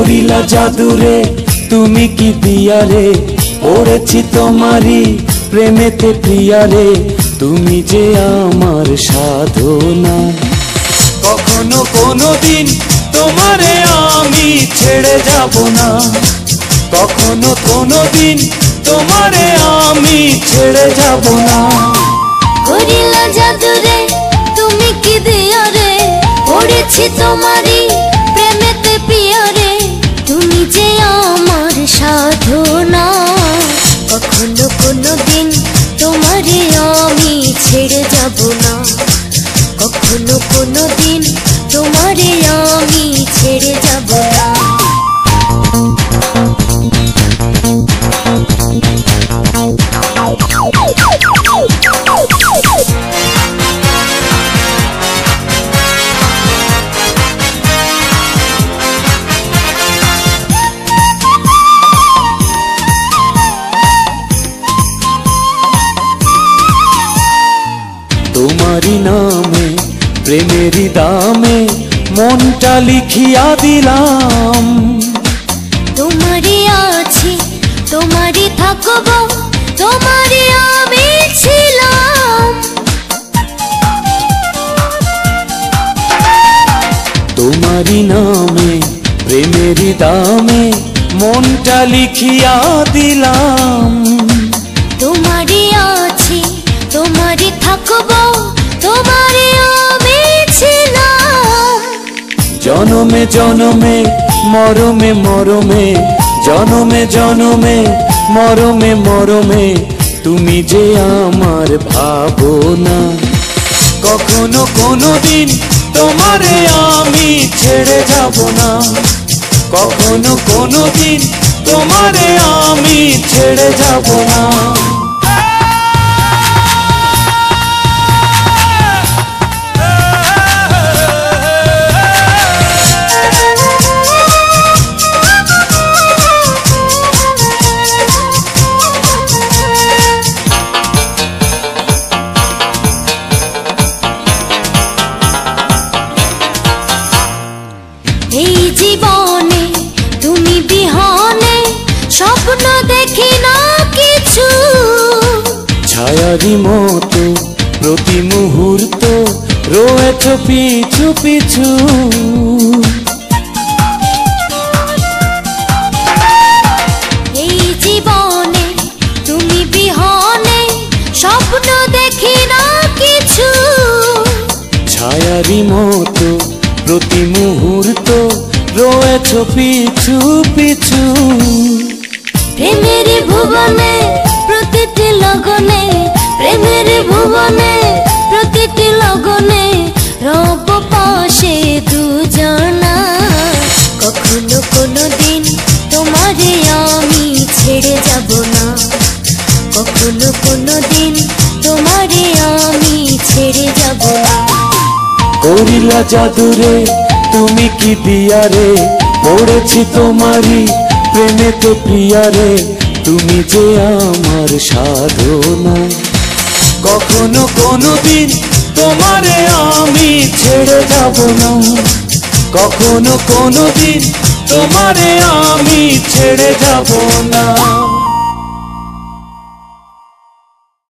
করিলা জাদুরে তুমি কি দিয়া রে, পড়েছি তোমারি প্রেমেতে প্রিয়া রে, তুমি যে আমার সাধনা। কখনো কোনোদিন তোমারে আমি ছেড়ে যাব না, কখনো কোনোদিন তোমারে আমি ছেড়ে যাব না। করিলা জাদুরে তুমি কি দিয়া রে, পড়েছি তোমারি প্রেমেতে প্রিয়া রে, তুমি যে আমার সাধনা। কখনো কোনোদিন তোমারে আমি ছেড়ে যাব না, কখনো কোনোদিন তোমারে আমি ছেড়ে যাব না। তোমারি নামে প্রেমেরই দামে মনটা লিখিয়া দিলাম। তোমারই আছি তোমারই থাকব, তোমারই আমি ছিলাম। তোমারি নামে প্রেমেরই দামে মনটা লিখিয়া দিলাম। তোমারই আছি তোমারই থাকব, তোমারই আমি ছিলাম। জনমে জনমে মরমে মরমে, জনমে জনমে মরমে মরমে, তুমি যে আমার ভাবনা। কখনো কোনোদিন তোমারে আমি ছেড়ে যাব না, কখনো কোনোদিন তোমারে আমি ছেড়ে যাব না। এই জীবনে তুমি বিহনে স্বপ্ন দেখি না কিছু, ছায়ারি মতো প্রতি মুহূর্ত রয়েছ পিছু পিছু। এই জীবনে তুমি বিহনে স্বপ্ন দেখি না কিছু, ছায়ারি মতো প্রতি মুহূর্ত রয়েছ পিছু পিছু। প্রেমের ভুবনে প্রতিটি লগনে, প্রেমের ভুবনে প্রতিটি লগনে রব পাশে দুজনা। কখনো কোনোদিন তোমারে আমি ছেড়ে যাব না, কখনো কোনোদিন তোমারে আমি ছেড়ে যাব না। করিলা জাদুরে তুমি কি দিয়া রে, পড়েছি তোমারি প্রেমেতে প্রিয়া রে, তুমি যে আমার সাধনা। কখনো কোনোদিন তোমারে আমি ছেড়ে যাব না, কখনো কোনোদিন তোমারে আমি ছেড়ে যাব না।